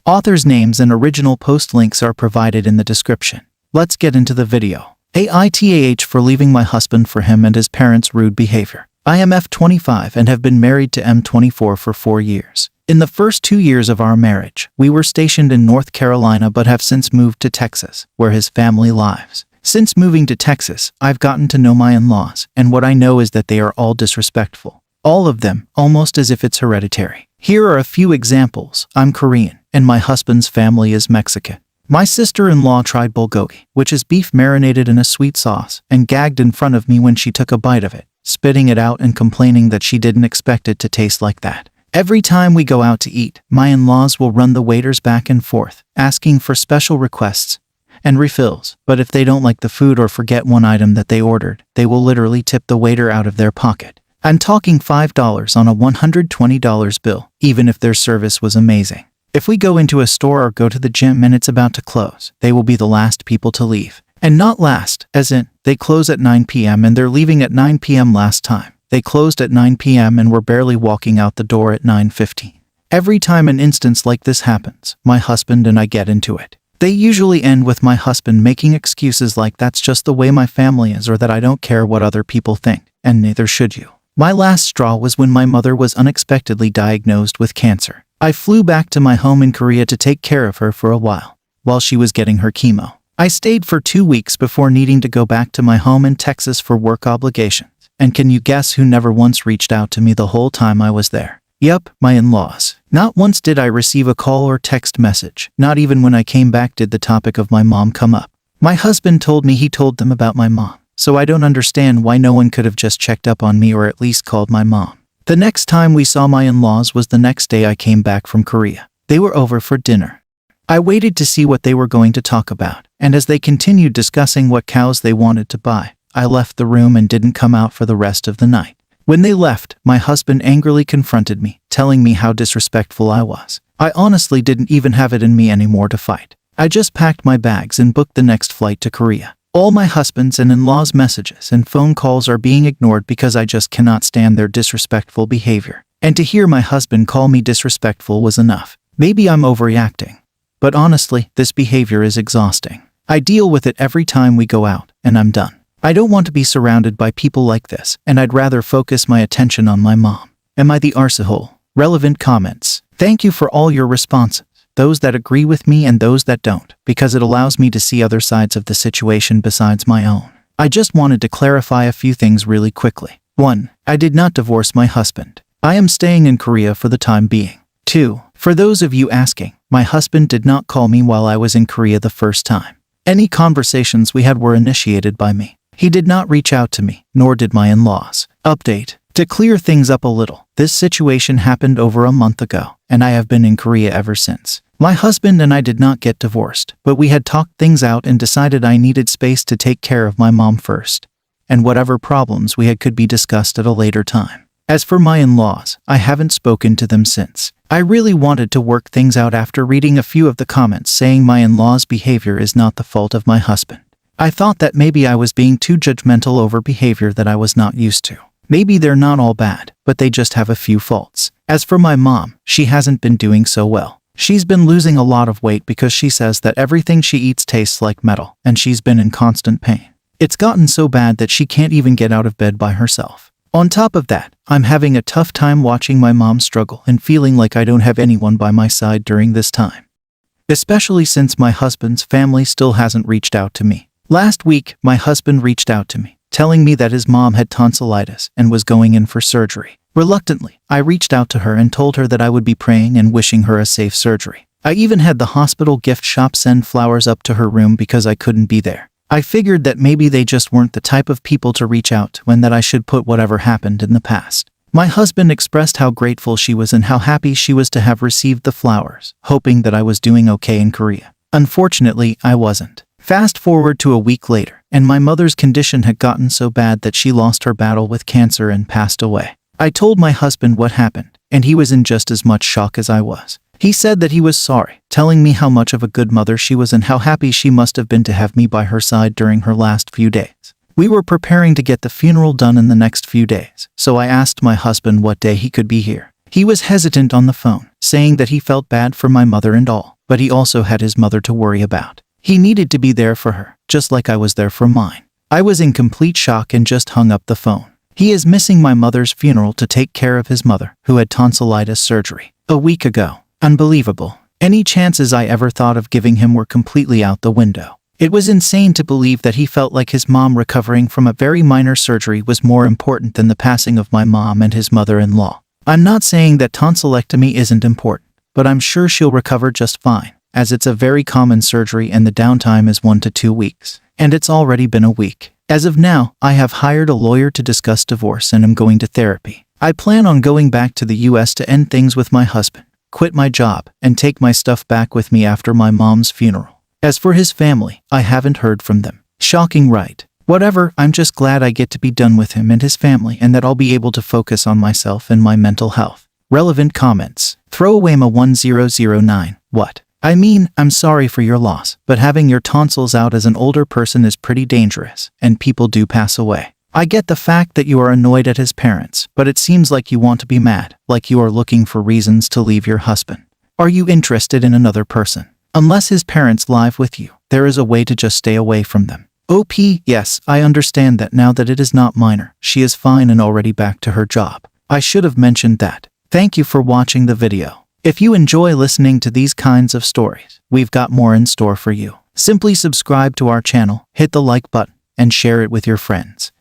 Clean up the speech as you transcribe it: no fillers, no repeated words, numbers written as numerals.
Authors' names and original post links are provided in the description. Let's get into the video. AITAH for leaving my husband for him and his parents' rude behavior. I am F25 and have been married to M24 for 4 years. In the first 2 years of our marriage, we were stationed in North Carolina but have since moved to Texas, where his family lives. Since moving to Texas, I've gotten to know my in-laws, and what I know is that they are all disrespectful. All of them, almost as if it's hereditary. Here are a few examples. I'm Korean, and my husband's family is Mexican. My sister-in-law tried bulgogi, which is beef marinated in a sweet sauce, and gagged in front of me when she took a bite of it, spitting it out and complaining that she didn't expect it to taste like that. Every time we go out to eat, my in-laws will run the waiters back and forth, asking for special requests and refills, but if they don't like the food or forget one item that they ordered, they will literally tip the waiter out of their pocket. I'm talking $5 on a $120 bill, even if their service was amazing. If we go into a store or go to the gym and it's about to close, they will be the last people to leave. And not last, as in, they close at 9 p.m. and they're leaving at 9 p.m. last time. They closed at 9 p.m. and were barely walking out the door at 9:15. Every time an instance like this happens, my husband and I get into it. They usually end with my husband making excuses like that's just the way my family is or that I don't care what other people think, and neither should you. My last straw was when my mother was unexpectedly diagnosed with cancer. I flew back to my home in Korea to take care of her for a while she was getting her chemo. I stayed for 2 weeks before needing to go back to my home in Texas for work obligations. And can you guess who never once reached out to me the whole time I was there? Yup, my in-laws. Not once did I receive a call or text message. Not even when I came back did the topic of my mom come up. My husband told me he told them about my mom, so I don't understand why no one could have just checked up on me or at least called my mom. The next time we saw my in-laws was the next day I came back from Korea. They were over for dinner. I waited to see what they were going to talk about, and as they continued discussing what cows they wanted to buy, I left the room and didn't come out for the rest of the night. When they left, my husband angrily confronted me, telling me how disrespectful I was. I honestly didn't even have it in me anymore to fight. I just packed my bags and booked the next flight to Korea. All my husband's and in-laws' messages and phone calls are being ignored because I just cannot stand their disrespectful behavior. And to hear my husband call me disrespectful was enough. Maybe I'm overreacting. But honestly, this behavior is exhausting. I deal with it every time we go out, and I'm done. I don't want to be surrounded by people like this, and I'd rather focus my attention on my mom. Am I the arsehole? Relevant comments. Thank you for all your responses, those that agree with me and those that don't, because it allows me to see other sides of the situation besides my own. I just wanted to clarify a few things really quickly. 1. I did not divorce my husband. I am staying in Korea for the time being. 2. For those of you asking, my husband did not call me while I was in Korea the first time. Any conversations we had were initiated by me. He did not reach out to me, nor did my in-laws. Update. To clear things up a little, this situation happened over a month ago, and I have been in Korea ever since. My husband and I did not get divorced, but we had talked things out and decided I needed space to take care of my mom first, and whatever problems we had could be discussed at a later time. As for my in-laws, I haven't spoken to them since. I really wanted to work things out after reading a few of the comments saying my in-laws' behavior is not the fault of my husband. I thought that maybe I was being too judgmental over behavior that I was not used to. Maybe they're not all bad, but they just have a few faults. As for my mom, she hasn't been doing so well. She's been losing a lot of weight because she says that everything she eats tastes like metal, and she's been in constant pain. It's gotten so bad that she can't even get out of bed by herself. On top of that, I'm having a tough time watching my mom struggle and feeling like I don't have anyone by my side during this time. Especially since my husband's family still hasn't reached out to me. Last week, my husband reached out to me, telling me that his mom had tonsillitis and was going in for surgery. Reluctantly, I reached out to her and told her that I would be praying and wishing her a safe surgery. I even had the hospital gift shop send flowers up to her room because I couldn't be there. I figured that maybe they just weren't the type of people to reach out to and that I should put whatever happened in the past. My husband expressed how grateful she was and how happy she was to have received the flowers, hoping that I was doing okay in Korea. Unfortunately, I wasn't. Fast forward to a week later, and my mother's condition had gotten so bad that she lost her battle with cancer and passed away. I told my husband what happened, and he was in just as much shock as I was. He said that he was sorry, telling me how much of a good mother she was and how happy she must have been to have me by her side during her last few days. We were preparing to get the funeral done in the next few days, so I asked my husband what day he could be here. He was hesitant on the phone, saying that he felt bad for my mother and all, but he also had his mother to worry about. He needed to be there for her, just like I was there for mine. I was in complete shock and just hung up the phone. He is missing my mother's funeral to take care of his mother, who had tonsillitis surgery a week ago. Unbelievable. Any chances I ever thought of giving him were completely out the window. It was insane to believe that he felt like his mom recovering from a very minor surgery was more important than the passing of my mom and his mother-in-law. I'm not saying that tonsillectomy isn't important, but I'm sure she'll recover just fine, as it's a very common surgery and the downtime is 1 to 2 weeks. And it's already been a week. As of now, I have hired a lawyer to discuss divorce and am going to therapy. I plan on going back to the US to end things with my husband, quit my job, and take my stuff back with me after my mom's funeral. As for his family, I haven't heard from them. Shocking, right? Whatever, I'm just glad I get to be done with him and his family and that I'll be able to focus on myself and my mental health. Relevant comments. Throwawayma1009. What? I mean, I'm sorry for your loss, but having your tonsils out as an older person is pretty dangerous, and people do pass away. I get the fact that you are annoyed at his parents, but it seems like you want to be mad, like you are looking for reasons to leave your husband. Are you interested in another person? Unless his parents live with you, there is a way to just stay away from them. OP, yes, I understand that now that it is not minor. She is fine and already back to her job. I should have mentioned that. Thank you for watching the video. If you enjoy listening to these kinds of stories, we've got more in store for you. Simply subscribe to our channel, hit the like button, and share it with your friends.